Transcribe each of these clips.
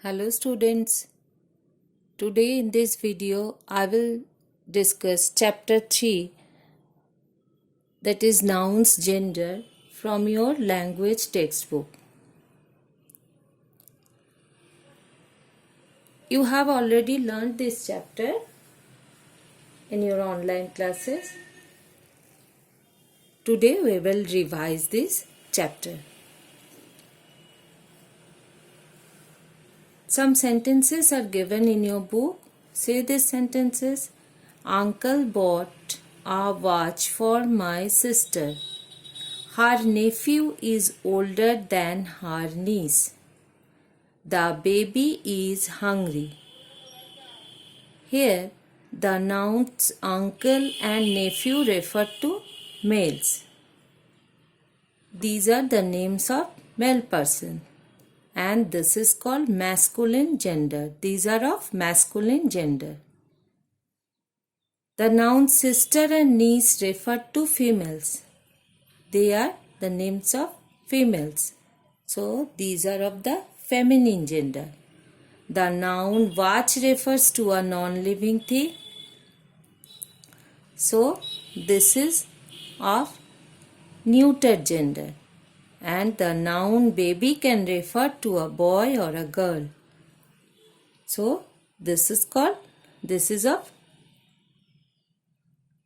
Hello students, today in this video I will discuss chapter 3, that is nouns gender, from your language textbook. You have already learned this chapter in your online classes. Today we will revise this chapter. Some sentences are given in your book. Say these sentences. Uncle bought a watch for my sister. Her nephew is older than her niece. The baby is hungry. Here, the nouns uncle and nephew refer to males. These are the names of male person. And this is called masculine gender. These are of masculine gender. The nouns sister and niece refer to females. They are the names of females. So these are of the feminine gender. The noun watch refers to a non-living thing. So this is of neuter gender. And the noun baby can refer to a boy or a girl. So this is of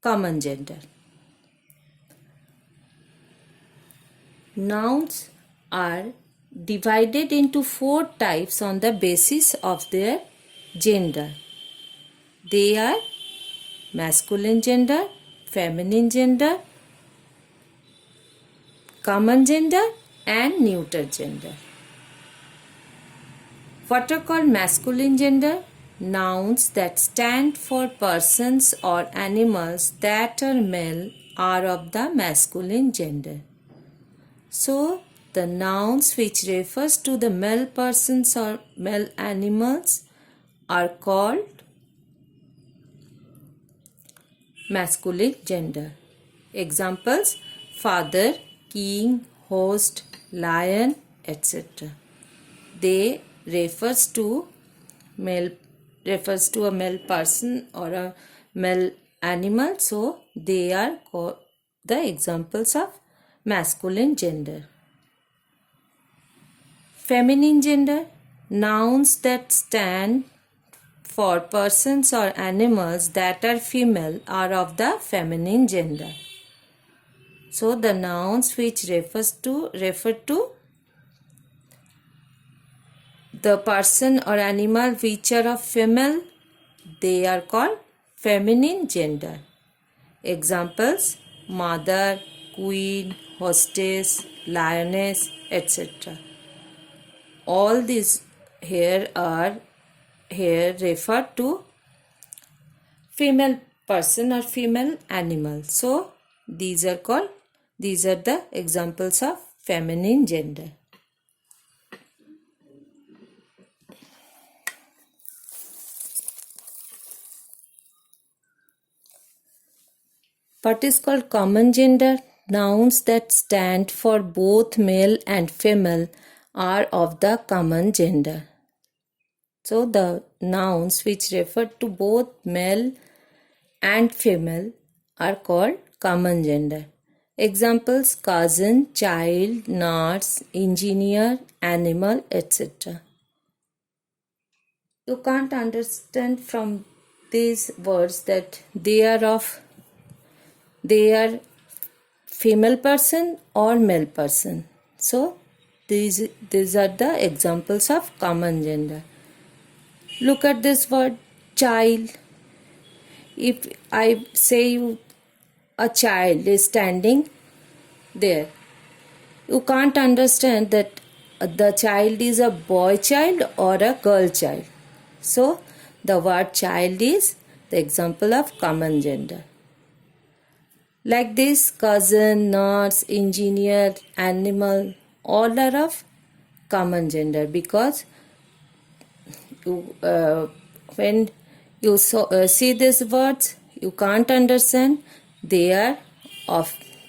common gender. Nouns are divided into 4 types on the basis of their gender. They are masculine gender, feminine gender, common gender and neuter gender. What are called masculine gender? Nouns that stand for persons or animals that are male are of the masculine gender. So, the nouns which refers to the male persons or male animals are called masculine gender. Examples: father, king, host, lion, etc. They refers to a male person or a male animal, so they are called the examples of masculine gender. Feminine gender: nouns that stand for persons or animals that are female are of the feminine gender. So the nouns which refer to the person or animal which are of female, they are called feminine gender. Examples: mother, queen, hostess, lioness, etc. All these here refer to female person or female animal. So these are the examples of feminine gender. What is called common gender? Nouns that stand for both male and female are of the common gender. So the nouns which refer to both male and female are called common gender. Examples: cousin, child, nurse, engineer, animal, etc. You can't understand from these words that they are female person or male person. So these are the examples of common gender. Look at this word child. If I say you a child is standing there, you can't understand that the child is a boy child or a girl child. So the word child is the example of common gender. Like this, cousin, nurse, engineer, animal, all are of common gender, because when you see these words, you can't understand they are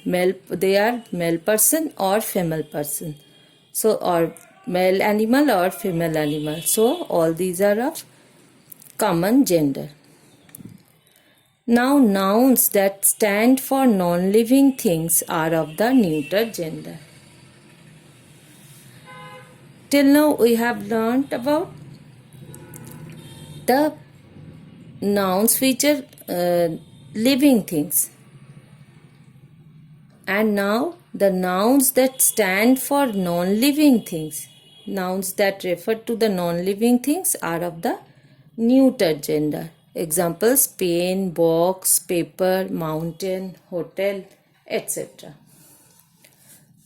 male person or female person. So or male animal or female animal. So all these are of common gender. Now nouns that stand for non-living things are of the neuter gender. Till now we have learnt about the nouns which are living things, and now the nouns that stand for non-living things, nouns that refer to the non-living things are of the neuter gender. Examples: pen, box, paper, mountain, hotel, etc.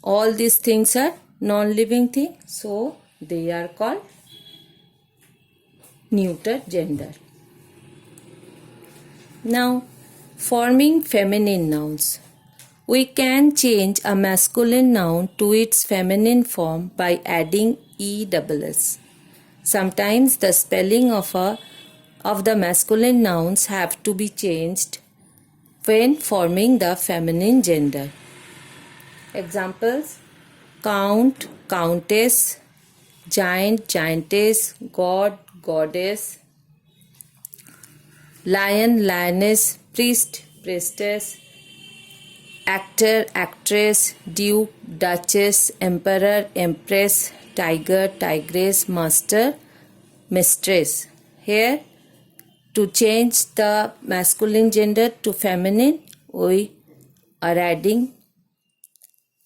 All these things are non-living things, so they are called neuter gender. Now, forming feminine nouns. We can change a masculine noun to its feminine form by adding ESS. Sometimes the spelling of the masculine nouns have to be changed when forming the feminine gender. Examples: count, countess, giant, giantess, god, goddess, lion, lioness, priest, priestess, actor, actress, duke, duchess, emperor, empress, tiger, tigress, master, mistress. Here, to change the masculine gender to feminine, we are adding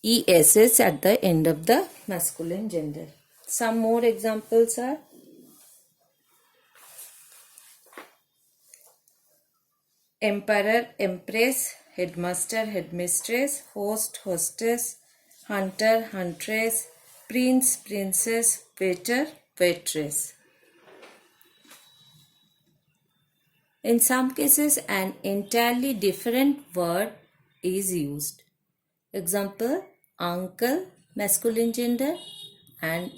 ESS at the end of the masculine gender. Some more examples are: emperor, empress, headmaster, headmistress, host, hostess, hunter, huntress, prince, princess, waiter, waitress. In some cases, an entirely different word is used. Example: uncle, masculine gender, and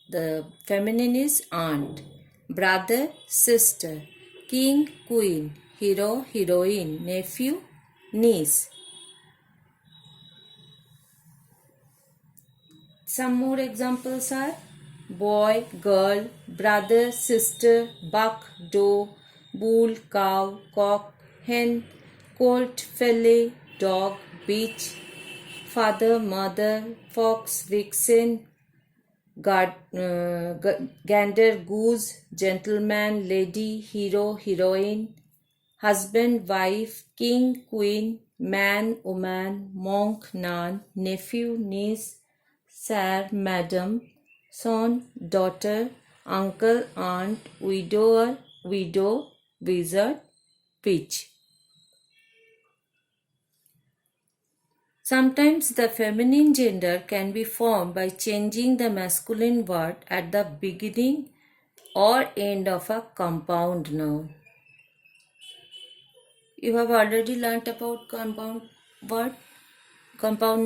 the feminine is aunt. Brother, sister. King, queen. Hero, heroine. Nephew, niece. Some more examples are: boy, girl, brother, sister, buck, doe, bull, cow, cock, hen, colt, filly, dog, bitch, father, mother, fox, vixen, gander, goose, gentleman, lady, hero, heroine, husband, wife, king, queen, man, woman, monk, nun, nephew, niece, sir, madam, son, daughter, uncle, aunt, widower, widow, wizard, witch. Sometimes the feminine gender can be formed by changing the masculine word at the beginning or end of a compound noun. You have already learnt about compound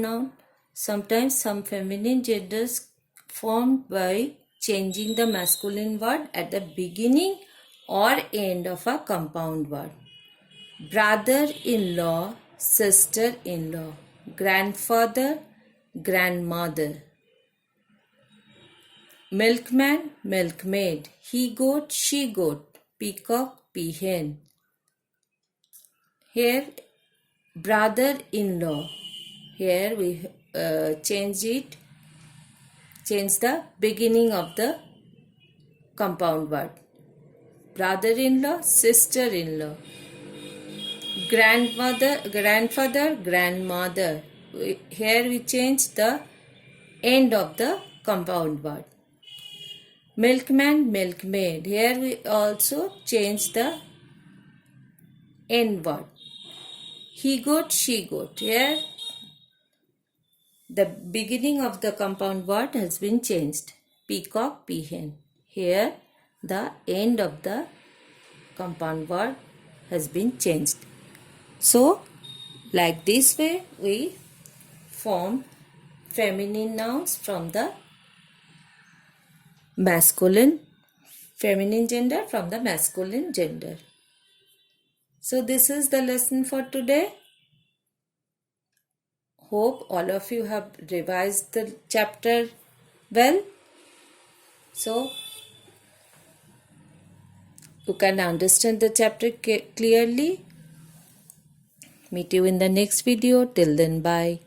noun. Sometimes some feminine genders formed by changing the masculine word at the beginning or end of a compound word. Brother-in-law, sister-in-law, grandfather, grandmother, milkman, milkmaid, he-goat, she-goat, peacock, peahen. Here, brother-in-law. Here we change the beginning of the compound word. Brother-in-law, sister-in-law, grandfather, grandmother. Here we change the end of the compound word. Milkman, milkmaid. Here we also change the end word. He-goat, she-goat. Here the beginning of the compound word has been changed. Peacock, peahen. Here the end of the compound word has been changed. So, like this way we form feminine nouns from the feminine gender from the masculine gender. So this is the lesson for today. Hope all of you have revised the chapter well. So you can understand the chapter clearly. Meet you in the next video. Till then, bye.